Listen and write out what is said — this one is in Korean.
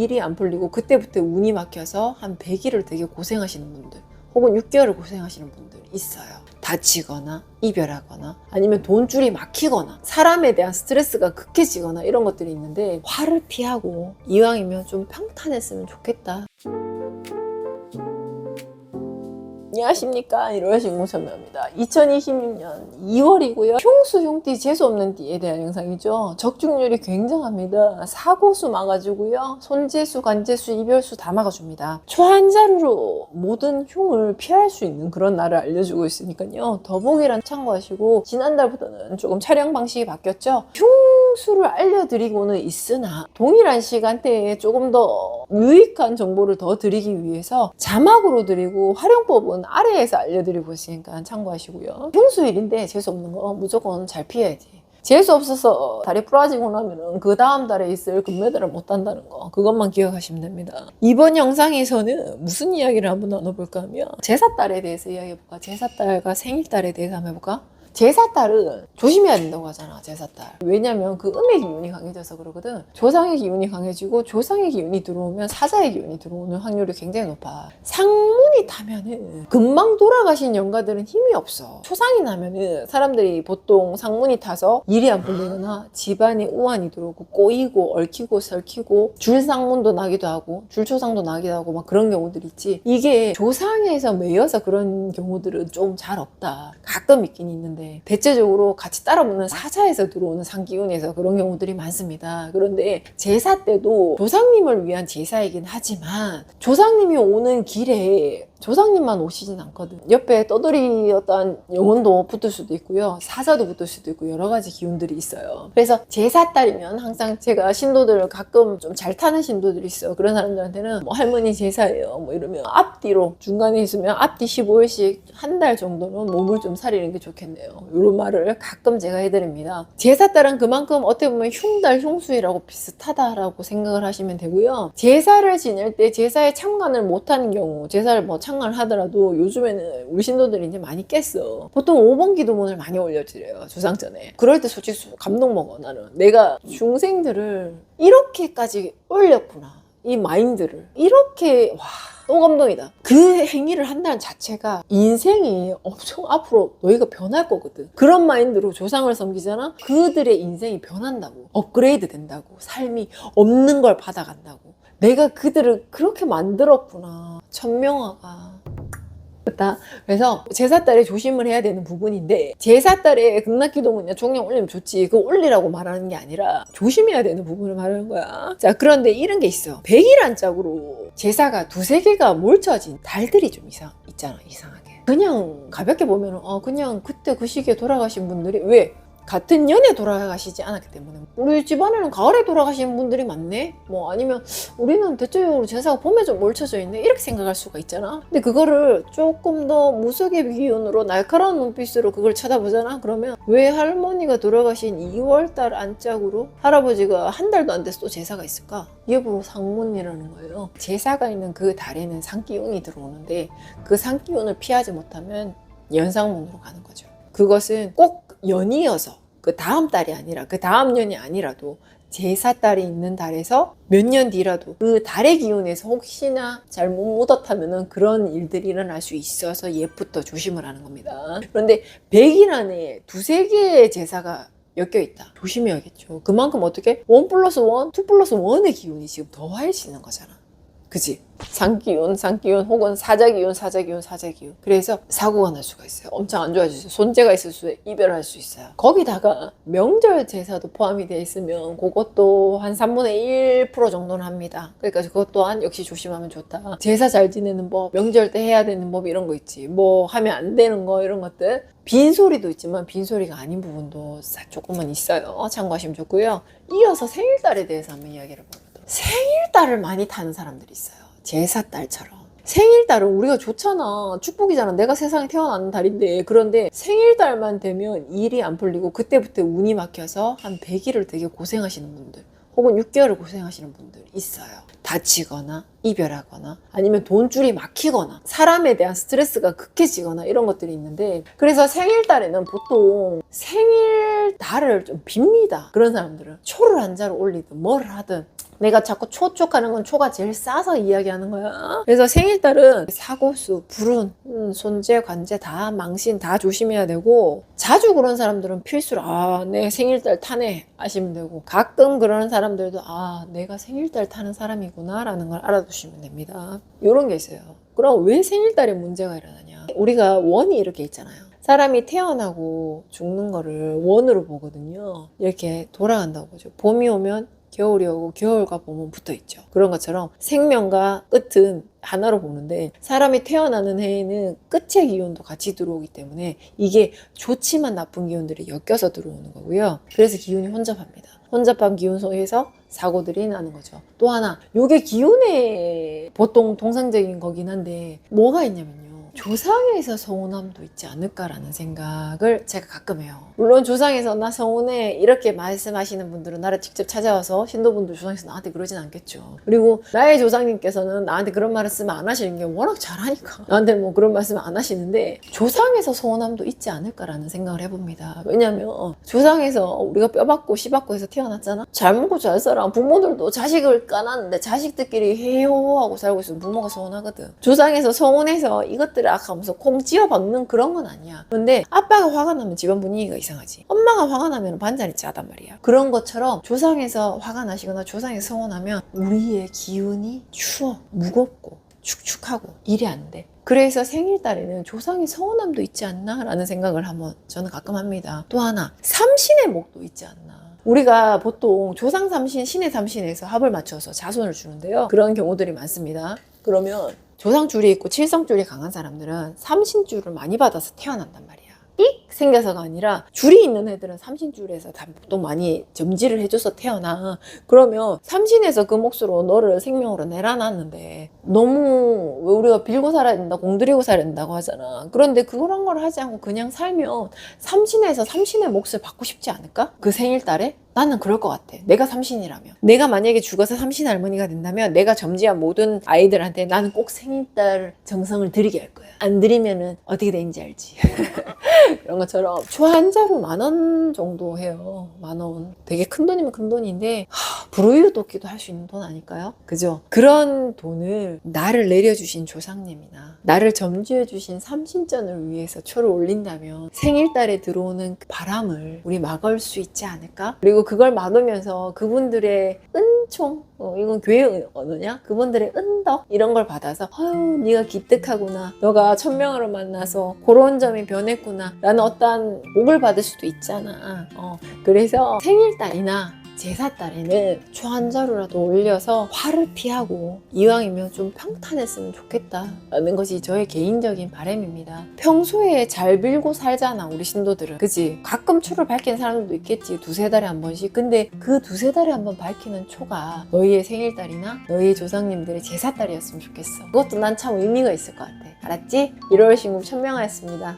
일이 안 풀리고 그때부터 운이 막혀서 한 100일을 되게 고생하시는 분들 혹은 6개월을 고생하시는 분들 있어요. 다치거나 이별하거나 아니면 돈줄이 막히거나 사람에 대한 스트레스가 극해지거나 이런 것들이 있는데 화를 피하고 이왕이면 좀 평탄했으면 좋겠다. 안녕하십니까. 1월 신공천명입니다. 2026년 2월이고요. 흉수, 흉띠, 재수없는 띠에 대한 영상이죠. 적중률이 굉장합니다. 사고수 막아주고요. 손재수, 간재수, 이별수 다 막아줍니다. 초한자루로 모든 흉을 피할 수 있는 그런 날을 알려주고 있으니까요. 더보기란 참고하시고 지난달부터는 조금 촬영 방식이 바뀌었죠. 흉수를 알려드리고는 있으나 동일한 시간대에 조금 더 유익한 정보를 더 드리기 위해서 자막으로 드리고 활용법은 아래에서 알려드리고 있으니까 참고하시고요. 흉수일인데 재수없는 거 무조건 잘 피해야지. 재수 없어서 다리 부러지고 나면은 그 다음 달에 있을 금메달을 못 단다는 거, 그것만 기억하시면 됩니다. 이번 영상에서는 무슨 이야기를 한번 나눠볼까 하면 제삿달에 대해서 이야기해볼까? 제삿달과 생일달에 대해서 한번 해볼까? 제삿달은 조심해야 된다고 하잖아. 제삿달. 왜냐면 그 음의 기운이 강해져서 그러거든. 조상의 기운이 강해지고 조상의 기운이 들어오면 사자의 기운이 들어오는 확률이 굉장히 높아. 상문이 타면은 금방 돌아가신 영가들은 힘이 없어. 초상이 나면은 사람들이 보통 상문이 타서 일이 안 풀리거나 집안에 우환이 들어오고 꼬이고 얽히고 설키고 줄상문도 나기도 하고 줄초상도 나기도 하고 막 그런 경우들 있지. 이게 조상에서 매여서 그런 경우들은 좀 잘 없다. 가끔 있긴 있는데 대체적으로 같이 따라붙는 사자에서 들어오는 상기운에서 그런 경우들이 많습니다. 그런데 제사 때도 조상님을 위한 제사이긴 하지만 조상님이 오는 길에 조상님만 오시진 않거든. 옆에 떠돌이 어떤 영혼도 붙을 수도 있고요. 사자도 붙을 수도 있고 여러 가지 기운들이 있어요. 그래서 제삿달이면 항상 제가 신도들을 가끔 좀 잘 타는 신도들이 있어요. 그런 사람들한테는 뭐 할머니 제사예요 뭐 이러면 앞뒤로 중간에 있으면 앞뒤 15일씩 한 달 정도는 몸을 좀 사리는 게 좋겠네요. 이런 말을 가끔 제가 해드립니다. 제삿달은 그만큼 어떻게 보면 흉달, 흉수이라고 비슷하다라고 생각을 하시면 되고요. 제사를 지낼 때 제사에 참관을 못하는 경우, 제사를 뭐 참관을 하더라도 요즘에는 우리 신도들이 이제 많이 깼어. 보통 5번 기도문을 많이 올려드려요. 주상전에. 그럴 때 솔직히 감동 먹어. 나는 내가 중생들을 이렇게까지 올렸구나. 이 마인드를 이렇게 와 너무 감동이다. 그 행위를 한다는 자체가 인생이 엄청 앞으로 너희가 변할 거거든. 그런 마인드로 조상을 섬기잖아. 그들의 인생이 변한다고, 업그레이드 된다고, 삶이 없는 걸 받아간다고. 내가 그들을 그렇게 만들었구나. 천명화가 그렇다. 그래서 제삿달에 조심을 해야 되는 부분인데, 제삿달에 극락기도문이나 종량 올리면 좋지, 그거 올리라고 말하는 게 아니라 조심해야 되는 부분을 말하는 거야. 자, 그런데 이런 게 있어. 백일한 짝으로 제사가 두세 개가 몰쳐진 달들이 좀 있잖아. 이상하게 그냥 가볍게 보면 그냥 그때 그 시기에 돌아가신 분들이 왜 같은 년에 돌아가시지 않았기 때문에. 우리 집안에는 가을에 돌아가시는 분들이 많네? 뭐 아니면 우리는 대체적으로 제사가 봄에 좀 몰쳐져 있네? 이렇게 생각할 수가 있잖아. 근데 그거를 조금 더 무속의 기운으로 날카로운 눈빛으로 그걸 쳐다보잖아. 그러면 왜 할머니가 돌아가신 2월달 안짝으로 할아버지가 한 달도 안 돼서 또 제사가 있을까? 이게 바로 상문이라는 거예요. 제사가 있는 그 달에는 상기운이 들어오는데 그 상기운을 피하지 못하면 연상문으로 가는 거죠. 그것은 꼭 연이어서 그 다음 달이 아니라 그 다음 년이 아니라도 제삿달이 있는 달에서 몇 년 뒤라도 그 달의 기운에서 혹시나 잘못 묻었다면 그런 일들이 일어날 수 있어서 예부터 조심을 하는 겁니다. 그런데 100일 안에 두세 개의 제사가 엮여있다. 조심해야겠죠. 그만큼 어떻게 1+1, 2+1의 기운이 지금 더해지는 거잖아. 그치? 상기운 혹은 사자기운. 그래서 사고가 날 수가 있어요. 엄청 안 좋아지죠. 손재가 있을 수 이별할 수 있어요. 거기다가 명절 제사도 포함이 되어 있으면 그것도 한 3분의 1% 정도는 합니다. 그러니까 그것 또한 역시 조심하면 좋다. 제사 잘 지내는 법, 명절 때 해야 되는 법 이런 거 있지. 뭐 하면 안 되는 거 이런 것들. 빈소리도 있지만 빈소리가 아닌 부분도 조금은 있어요. 참고하시면 좋고요. 이어서 생일달에 대해서 한번 이야기를 해볼게요. 생일달을 많이 타는 사람들이 있어요. 제삿달처럼. 생일달은 우리가 좋잖아. 축복이잖아. 내가 세상에 태어나는 달인데. 그런데 생일달만 되면 일이 안 풀리고 그때부터 운이 막혀서 한 100일을 되게 고생하시는 분들 혹은 6개월을 고생하시는 분들 있어요. 다치거나 이별하거나 아니면 돈줄이 막히거나 사람에 대한 스트레스가 극해지거나 이런 것들이 있는데, 그래서 생일달에는 보통 생일달을 좀 빕니다. 그런 사람들은 초를 한자로 올리든 뭘 하든 내가 자꾸 초축하는 건 초가 제일 싸서 이야기하는 거야. 그래서 생일달은 사고수, 불운, 손재, 관재 다 망신 다 조심해야 되고, 자주 그런 사람들은 필수로 내 생일달 타네 하시면 되고, 가끔 그러는 사람들도 내가 생일달 타는 사람이구나 라는 걸 알아두시면 됩니다. 이런 게 있어요. 그럼 왜 생일달에 문제가 일어나냐? 우리가 원이 이렇게 있잖아요. 사람이 태어나고 죽는 거를 원으로 보거든요. 이렇게 돌아간다고 보죠. 봄이 오면 겨울이 오고 겨울과 봄은 붙어 있죠. 그런 것처럼 생명과 끝은 하나로 보는데, 사람이 태어나는 해에는 끝의 기운도 같이 들어오기 때문에 이게 좋지만 나쁜 기운들이 엮여서 들어오는 거고요. 그래서 기운이 혼잡합니다. 혼잡한 기운 속에서 사고들이 나는 거죠. 또 하나, 요게 기운의 보통 통상적인 거긴 한데 뭐가 있냐면요, 조상에서 서운함도 있지 않을까라는 생각을 제가 가끔 해요. 물론 조상에서 나 서운해 이렇게 말씀하시는 분들은 나를 직접 찾아와서 신도분들 조상에서 나한테 그러진 않겠죠. 그리고 나의 조상님께서는 나한테 그런 말을 쓰면 안 하시는 게 워낙 잘하니까 나한테 뭐 그런 말씀 안 하시는데, 조상에서 서운함도 있지 않을까라는 생각을 해봅니다. 왜냐면 조상에서 우리가 뼈받고 씨받고 해서 태어났잖아. 잘 먹고 잘 살아. 부모들도 자식을 까놨는데 자식들끼리 해요 하고 살고 있으면 부모가 서운하거든. 조상에서 서운해서 이것들 하면서 콩 찌어 박는 그런 건 아니야. 그런데 아빠가 화가 나면 집안 분위기가 이상하지. 엄마가 화가 나면 반찬이 짜단 말이야. 그런 것처럼 조상에서 화가 나시거나 조상에서 서운하면 우리의 기운이 추워, 무겁고 축축하고 일이 안 돼. 그래서 생일달에는 조상의 서운함도 있지 않나 라는 생각을 한번 저는 가끔 합니다. 또 하나, 삼신의 목도 있지 않나. 우리가 보통 조상 삼신, 신의 삼신에서 합을 맞춰서 자손을 주는데요, 그런 경우들이 많습니다. 그러면 조상줄이 있고 칠성줄이 강한 사람들은 삼신줄을 많이 받아서 태어난단 말이야. 삑 생겨서가 아니라 줄이 있는 애들은 삼신줄에서 다 보통 많이 점지를 해줘서 태어나. 그러면 삼신에서 그 몫으로 너를 생명으로 내려놨는데 너무 왜 우리가 빌고 살아야 된다, 공들이고 살아야 된다고 하잖아. 그런데 그런 걸 하지 않고 그냥 살면 삼신에서 삼신의 몫을 받고 싶지 않을까? 그 생일달에? 나는 그럴 것 같아. 내가 삼신이라면. 내가 만약에 죽어서 삼신 할머니가 된다면 내가 점지한 모든 아이들한테 나는 꼭 생일달 정성을 드리게 할 거야. 안 드리면은 어떻게 되는지 알지. 그런 것처럼 초 한 자루 10,000원 정도 해요. 10,000원. 되게 큰 돈이면 큰 돈인데 불우이웃 돕기도 할 수 있는 돈 아닐까요? 그죠? 그런 돈을 나를 내려주신 조상님이나 나를 점지해 주신 삼신전을 위해서 초를 올린다면 생일달에 들어오는 그 바람을 우리 막을 수 있지 않을까? 그리고 그걸 막으면서 그분들의 은총, 이건 교회 언어냐? 그분들의 은덕 이런 걸 받아서 네가 기특하구나, 너가 천명으로 만나서 그런 점이 변했구나 라는 어떤 복을 받을 수도 있잖아. 그래서 생일달이나 제사달에는 초 한 자루라도 올려서 화를 피하고 이왕이면 좀 평탄했으면 좋겠다 라는 것이 저의 개인적인 바람입니다. 평소에 잘 빌고 살잖아 우리 신도들은. 그치? 가끔 초를 밝히는 사람들도 있겠지, 2-3달에 한 번씩. 근데 그 2-3달에 한 번 밝히는 초가 너희의 생일달이나 너희의 조상님들의 제사달이었으면 좋겠어. 그것도 난 참 의미가 있을 것 같아. 알았지? 1월 신국 천명하였습니다.